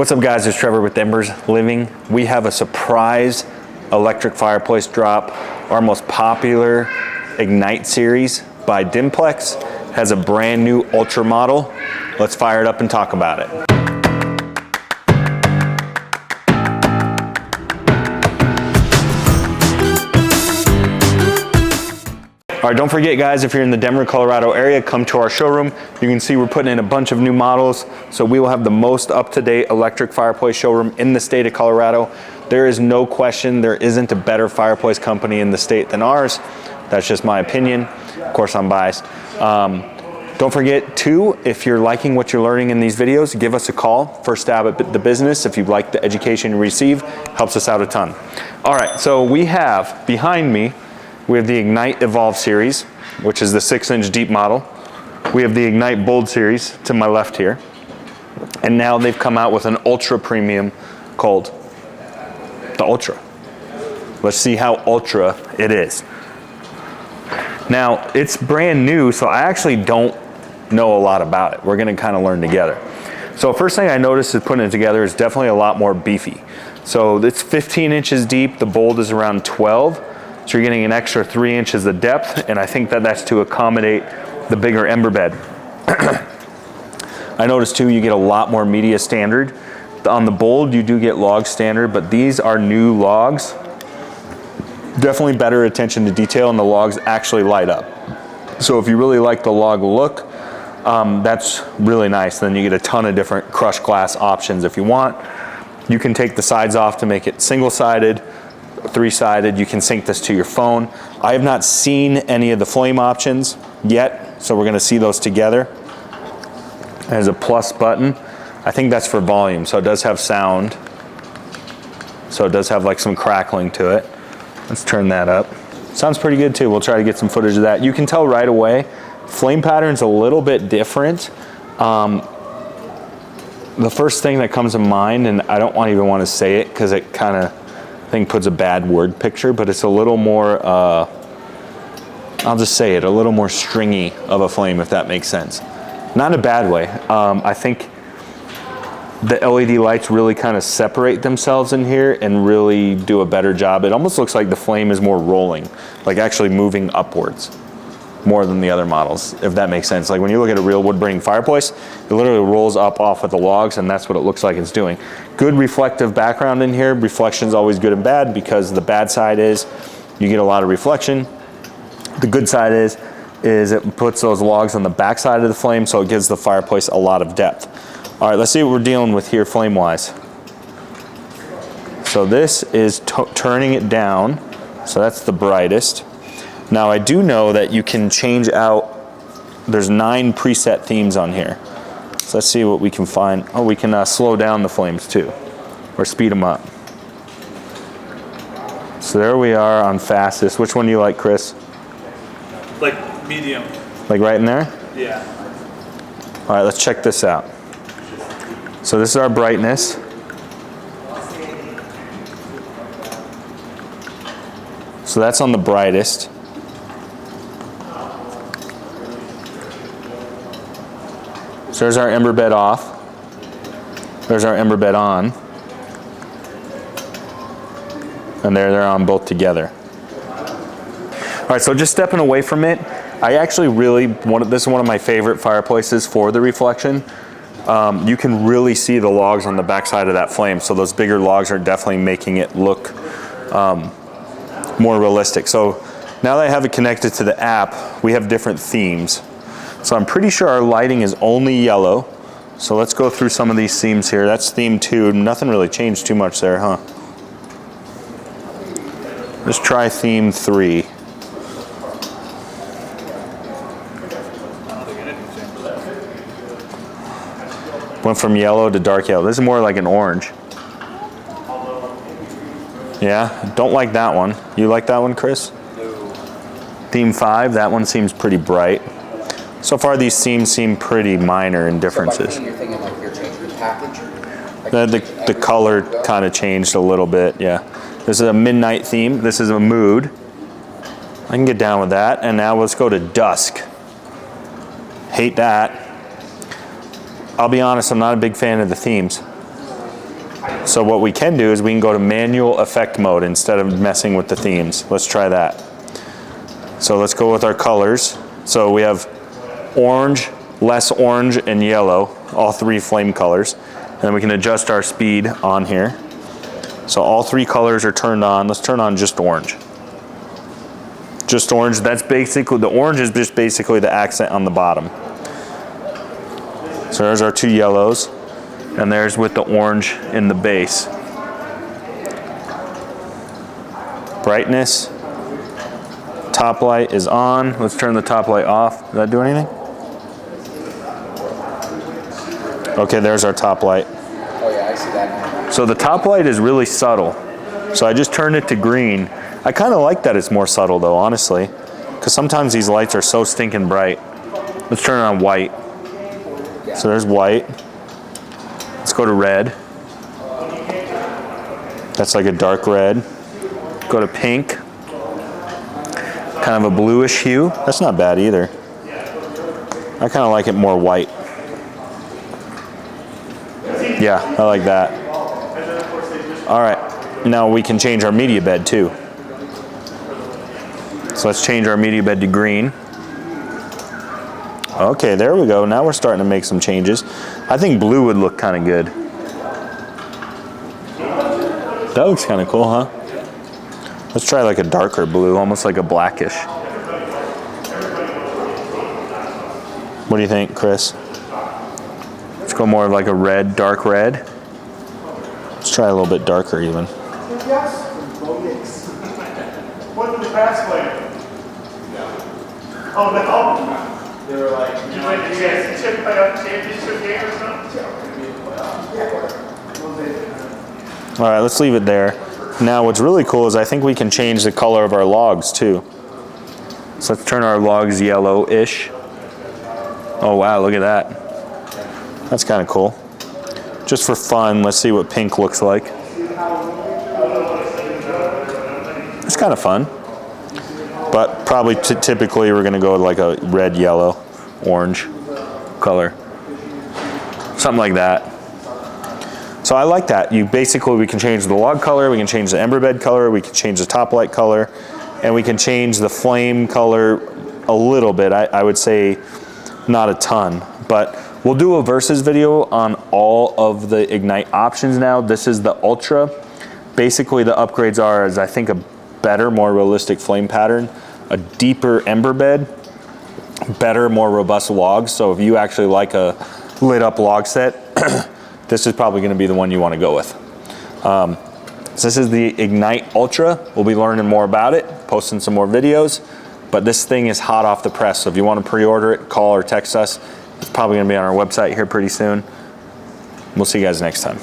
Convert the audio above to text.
What's up guys, it's Trevor with Embers Living. We have a surprise electric fireplace drop. Our most popular Ignite series by Dimplex has a brand new Ultra model. Let's fire it up and talk about it. All right, don't forget guys, if you're in the Denver, Colorado area, come to our showroom. You can see we're putting in a bunch of new models. So we will have the most up-to-date electric fireplace showroom in the state of Colorado. There is no question there isn't a better fireplace company in the state than ours. That's just my opinion. Of course, I'm biased. Don't forget too, if you're liking what you're learning in these videos, give us a call. First stab at the business. If you like the education you receive, helps us out a ton. All right, so we have behind me, we have the Ignite Evolve series, which is the 6-inch deep model. We have the Ignite Bold series to my left here. And now they've come out with an ultra premium called the Ultra. Let's see how ultra it is. Now, it's brand new, so I actually don't know a lot about it. We're gonna kind of learn together. So first thing I noticed is putting it together is definitely a lot more beefy. So it's 15 inches deep, the Bold is around 12. So you're getting an extra 3 inches of depth, and I think that that's to accommodate the bigger ember bed. I noticed too, you get a lot more media standard. On the Bold, you do get log standard, but these are new logs. Definitely better attention to detail, and the logs actually light up. So if you really like the log look, that's really nice. Then you get a ton of different crushed glass options if you want. You can take the sides off to make it single-sided, three-sided. You can sync this to your phone. I have not seen any of the flame options yet, so we're going to see those together. There's a plus button. I think that's for volume, so it does have sound. So it does have like some crackling to it. Let's turn that up. Sounds pretty good too. We'll try to get some footage of that. You can tell right away, flame pattern's a little bit different. The first thing that comes to mind, and I don't even want to say it because it kind of puts a bad word picture, but it's a little more, I'll just say it, a little more stringy of a flame, if that makes sense. Not in a bad way. I think the LED lights really kind of separate themselves in here and really do a better job. It almost looks like the flame is more rolling, like actually moving upwards more than the other models, if that makes sense. Like when you look at a real wood burning fireplace, it literally rolls up off of the logs, and that's what it looks like it's doing. Good reflective background in here. Reflection is always good and bad, because the bad side is you get a lot of reflection. The good side is it puts those logs on the back side of the flame, so it gives the fireplace a lot of depth. All right, let's see what we're dealing with here flame-wise. So this is turning it down, so that's the brightest. Now I do know that you can change out, there's 9 preset themes on here. So let's see what we can find. Oh, we can slow down the flames too, or speed them up. So there we are on fastest. Which one do you like, Chris? Like medium. Like right in there? Yeah. All right, let's check this out. So this is our brightness. So that's on the brightest. So there's our ember bed off. There's our ember bed on. And there they're on both together. All right, so just stepping away from it, I actually really this is one of my favorite fireplaces for the reflection. You can really see the logs on the backside of that flame. So those bigger logs are definitely making it look more realistic. So now that I have it connected to the app, we have different themes. So I'm pretty sure our lighting is only yellow. So let's go through some of these themes here. That's theme 2. Nothing really changed too much there, huh? Let's try theme 3. Went from yellow to dark yellow. This is more like an orange. Yeah, don't like that one. You like that one, Chris? No. Theme 5, that one seems pretty bright. So far, these themes seem pretty minor in differences. So you're thinking like you're changing the package? Like the color kind of changed a little bit, yeah. This is a midnight theme. This is a mood. I can get down with that. And now let's go to dusk. Hate that. I'll be honest, I'm not a big fan of the themes. So what we can do is we can go to manual effect mode instead of messing with the themes. Let's try that. So let's go with our colors. So we have orange, less orange, and yellow, all three flame colors. And then we can adjust our speed on here. So all three colors are turned on. Let's turn on just orange. Just orange, that's basically, the orange is just basically the accent on the bottom. So there's our two yellows, and there's with the orange in the base. Brightness, top light is on. Let's turn the top light off. Did that do anything? Okay, there's our top light. Oh yeah, I see that now. So the top light is really subtle. So I just turned it to green. I kind of like that it's more subtle though, honestly, because sometimes these lights are so stinking bright. Let's turn it on white. Yeah. So there's white. Let's go to red. That's like a dark red. Go to pink. Kind of a bluish hue. That's not bad either. I kind of like it more white. Yeah, I like that. All right, now we can change our media bed too. So let's change our media bed to green. Okay, there we go. Now we're starting to make some changes. I think blue would look kind of good. That looks kind of cool, huh? Let's try like a darker blue, almost like a blackish. What do you think, Chris? Let's go more of like a red, dark red. Let's try a little bit darker even. What did the past play? Oh no! They were like, did you like the championship game or something? All right, let's leave it there. Now what's really cool is I think we can change the color of our logs too. So let's turn our logs yellow-ish. Oh wow, look at that. That's kind of cool. Just for fun, let's see what pink looks like. It's kind of fun. But probably typically we're gonna go with like a red, yellow, orange color. Something like that. So I like that. We can change the log color, we can change the ember bed color, we can change the top light color, and we can change the flame color a little bit. I would say not a ton, but we'll do a versus video on all of the Ignite options now. This is the Ultra. Basically the upgrades are, I think, a better, more realistic flame pattern, a deeper ember bed, better, more robust logs. So if you actually like a lit up log set, this is probably gonna be the one you wanna go with. So this is the Ignite Ultra. We'll be learning more about it, posting some more videos, but this thing is hot off the press. So if you wanna pre-order it, call or text us. It's probably gonna be on our website here pretty soon. We'll see you guys next time.